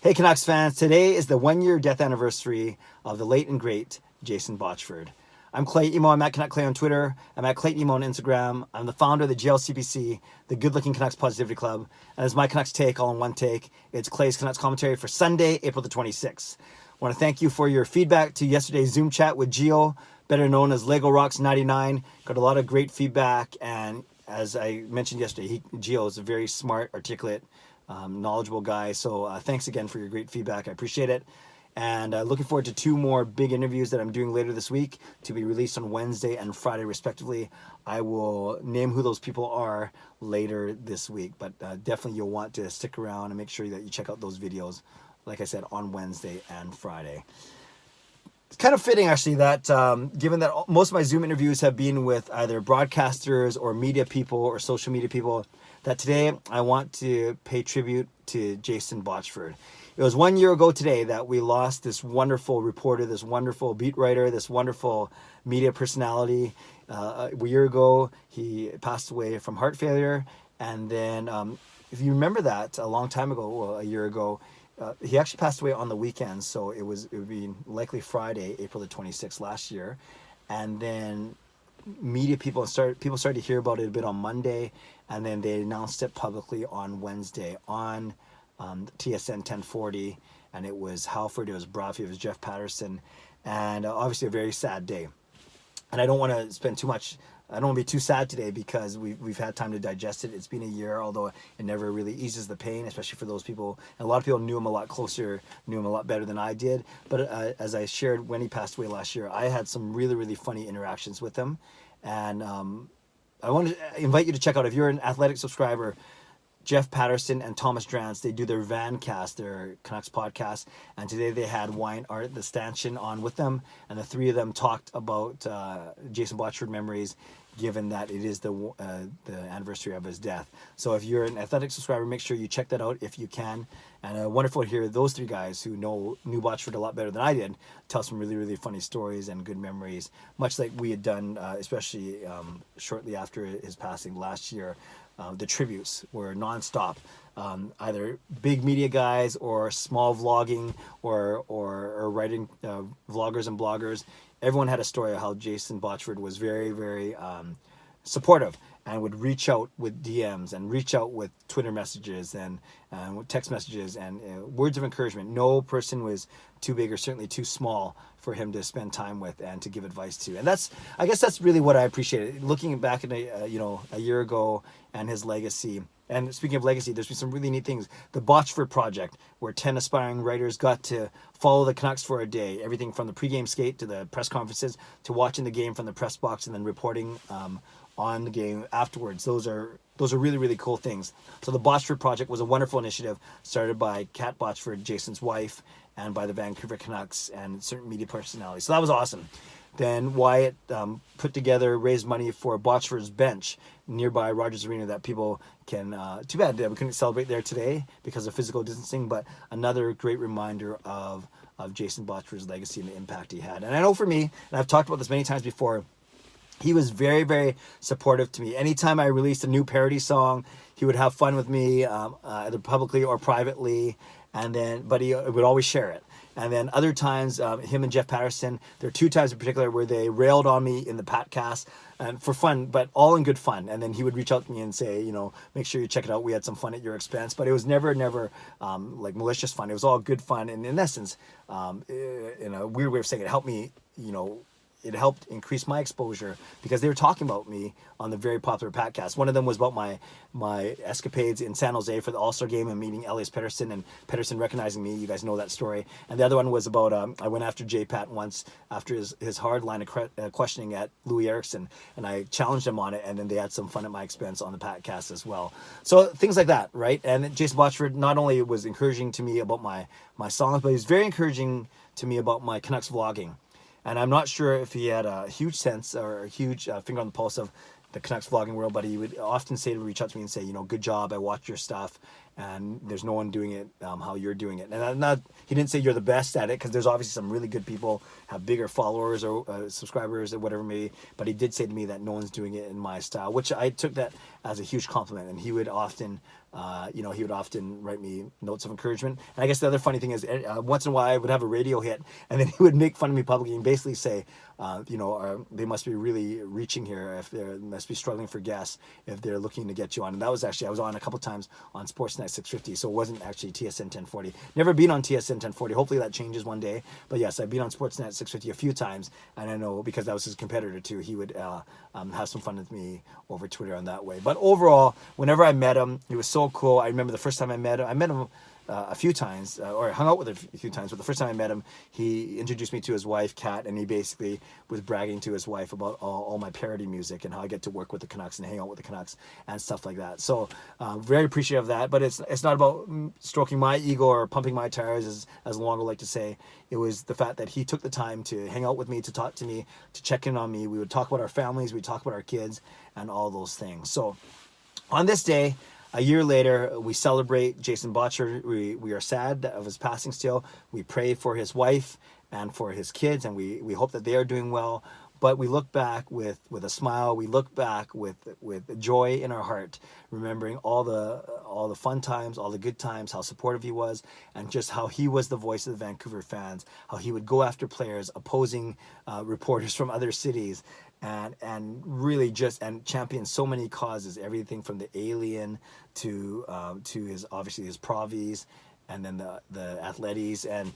Hey Canucks fans, today is the 1 year death anniversary of the late and great Jason Botchford. I'm Clay Emo, I'm at Canuck Clay on Twitter, I'm at Clay Emo on Instagram, I'm the founder of the GLCPC, the Good Looking Canucks Positivity Club, and it's my Canucks take all in one take. It's Clay's Canucks commentary for Sunday, April the 26th. I want to thank you for your feedback to yesterday's Zoom chat with Gio, better known as Lego Rocks 99. Got a lot of great feedback, and as I mentioned yesterday, Gio is a very smart, articulate, knowledgeable guy. So thanks again for your great feedback. I appreciate it. And looking forward to 2 more big interviews that I'm doing later this week to be released on Wednesday and Friday, respectively. I will name who those people are later this week, but definitely you'll want to stick around and make sure that you check out those videos, like I said, on Wednesday and Friday. It's kind of fitting, actually, that given that most of my Zoom interviews have been with either broadcasters or media people or social media people, that today I want to pay tribute to Jason Botchford. It was 1 year ago today that we lost this wonderful reporter, this wonderful beat writer, this wonderful media personality. A year ago, he passed away from heart failure. And then, if you remember that, a long time ago, well, a year ago, he actually passed away on the weekend. So it would be likely Friday, April the 26th last year. And then people started to hear about it a bit on Monday, and then they announced it publicly on Wednesday on TSN 1040, and it was Halford, it was Brophy, it was Jeff Patterson, and obviously a very sad day. And I don't want to be too sad today because we've had time to digest it. It's been a year, although it never really eases the pain, especially for those people. And a lot of people knew him a lot closer, knew him a lot better than I did. But as I shared when he passed away last year, I had some really, really funny interactions with him. And I want to invite you to check out, if you're an Athletic subscriber, Jeff Patterson and Thomas Drance, they do their Vancast, their Canucks podcast, and today they had Wine Art, the stanchion, on with them, and the 3 of them talked about Jason Botchford memories, given that it is the anniversary of his death. So if you're an Athletic subscriber, make sure you check that out if you can. And wonderful to hear those 3 guys who knew Botchford a lot better than I did tell some really, really funny stories and good memories, much like we had done, especially shortly after his passing last year. The tributes were nonstop. Either big media guys or small vlogging or writing vloggers and bloggers. Everyone had a story of how Jason Botchford was very, very supportive and would reach out with DMs and reach out with Twitter messages and text messages and words of encouragement. No person was too big or certainly too small for him to spend time with and to give advice to. And I guess that's really what I appreciated. Looking back at a year ago and his legacy. And speaking of legacy, there's been some really neat things. The Botchford Project, where 10 aspiring writers got to follow the Canucks for a day. Everything from the pregame skate to the press conferences to watching the game from the press box and then reporting on the game afterwards. Those are really, really cool things. So the Botchford Project was a wonderful initiative started by Kat Botchford, Jason's wife, and by the Vancouver Canucks and certain media personalities. So that was awesome. Then Wyatt raised money for Botchford's Bench nearby Rogers Arena that people can, too bad that we couldn't celebrate there today because of physical distancing, but another great reminder of Jason Botchford's legacy and the impact he had. And I know for me, and I've talked about this many times before, he was very, very supportive to me. Anytime I released a new parody song, he would have fun with me, either publicly or privately, but he would always share it. And then other times, him and Jeff Patterson, there are 2 times in particular where they railed on me in the Patcast, and for fun, but all in good fun. And then he would reach out to me and say, make sure you check it out. We had some fun at your expense, but it was never like malicious fun. It was all good fun. And in essence, in a weird way of saying it, helped me, it helped increase my exposure because they were talking about me on the very popular podcast. One of them was about my escapades in San Jose for the All-Star game and meeting Elias Pettersson and Pettersson recognizing me. You guys know that story. And the other one was about I went after J-Pat once after his hard line of questioning at Louis Eriksson, and I challenged him on it, and then they had some fun at my expense on the podcast as well. So things like that, right? And Jason Botchford not only was encouraging to me about my songs, but he was very encouraging to me about my Canucks vlogging. And I'm not sure if he had a huge sense or a huge finger on the pulse of the Canucks vlogging world, but he would often reach out to me and say, good job, I watched your stuff. and there's no one doing it how you're doing it. And he didn't say you're the best at it, because there's obviously some really good people have bigger followers or subscribers or whatever it may be. But he did say to me that no one's doing it in my style, which I took that as a huge compliment. And he would often, he would often write me notes of encouragement. And I guess the other funny thing is, once in a while I would have a radio hit, and then he would make fun of me publicly and basically say, they must be really reaching here if they must be struggling for guests if they're looking to get you on. And that was actually, I was on a couple times on Sportsnet 650, so it wasn't actually TSN 1040. Never been on TSN 1040. Hopefully that changes one day. But yes, I've been on Sportsnet 650 a few times, and I know because that was his competitor too, he would have some fun with me over Twitter on that way. But overall, whenever I met him, he was so cool. I remember the first time I met him a few times, or hung out with him a few times, but the first time I met him, he introduced me to his wife, Kat, and he basically was bragging to his wife about all my parody music and how I get to work with the Canucks and hang out with the Canucks and stuff like that. So very appreciative of that, but it's not about stroking my ego or pumping my tires, as Luongo would like to say. It was the fact that he took the time to hang out with me, to talk to me, to check in on me. We would talk about our families, we'd talk about our kids, and all those things. So on this day, a year later, we celebrate Jason Botchford. We are sad of his passing still. We pray for his wife and for his kids, and we hope that they are doing well. But we look back with a smile. We look back with joy in our heart, remembering all the fun times, all the good times, how supportive he was, and just how he was the voice of the Vancouver fans, how he would go after players, opposing reporters from other cities, and really just champion so many causes, everything from the alien to his obviously his provies, and then the athletes, and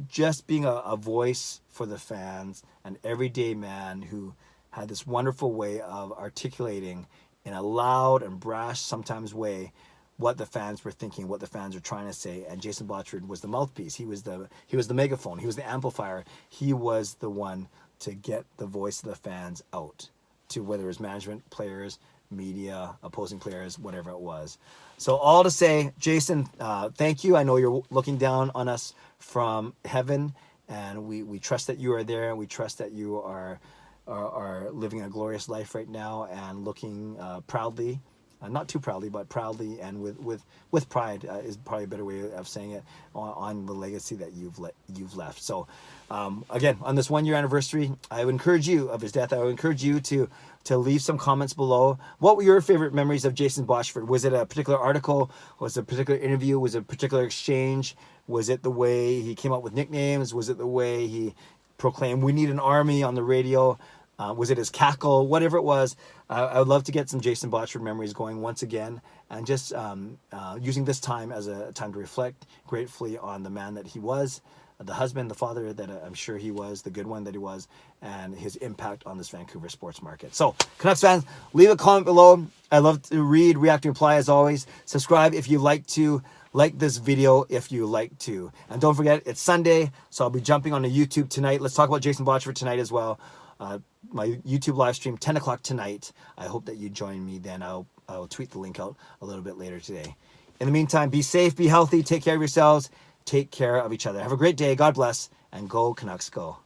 just being a voice for the fans, an everyday man who had this wonderful way of articulating in a loud and brash sometimes way what the fans were thinking, what the fans were trying to say. And Jason Botchford was the mouthpiece. He was the megaphone. He was the amplifier. He was the one to get the voice of the fans out to whether it was management, players, media, opposing players, whatever it was. So all to say, Jason, thank you. I know you're looking down on us from heaven, and we trust that you are there, and we trust that you are living a glorious life right now and looking proudly, not too proudly, but proudly and with pride is probably a better way of saying it, on the legacy that you've left. So again, on this 1 year anniversary, I would encourage you of his death. I would encourage you to leave some comments below. What were your favorite memories of Jason Botchford? Was it a particular article? Was it a particular interview? Was it a particular exchange? Was it the way he came up with nicknames? Was it the way he proclaimed, "We need an army" on the radio? Was it his cackle? Whatever it was, I would love to get some Jason Botchford memories going once again, and just using this time as a time to reflect gratefully on the man that he was, the husband, the father that I'm sure he was, the good one that he was, and his impact on this Vancouver sports market. So, Canucks fans, leave a comment below. I love to read, react, and reply as always. Subscribe if you like to. Like this video if you like to. And don't forget, it's Sunday, so I'll be jumping on to YouTube tonight. Let's talk about Jason Botchford tonight as well. My YouTube live stream, 10 o'clock tonight. I hope that you join me then. I'll tweet the link out a little bit later today. In the meantime, be safe, be healthy, take care of yourselves, take care of each other. Have a great day. God bless, and go Canucks go.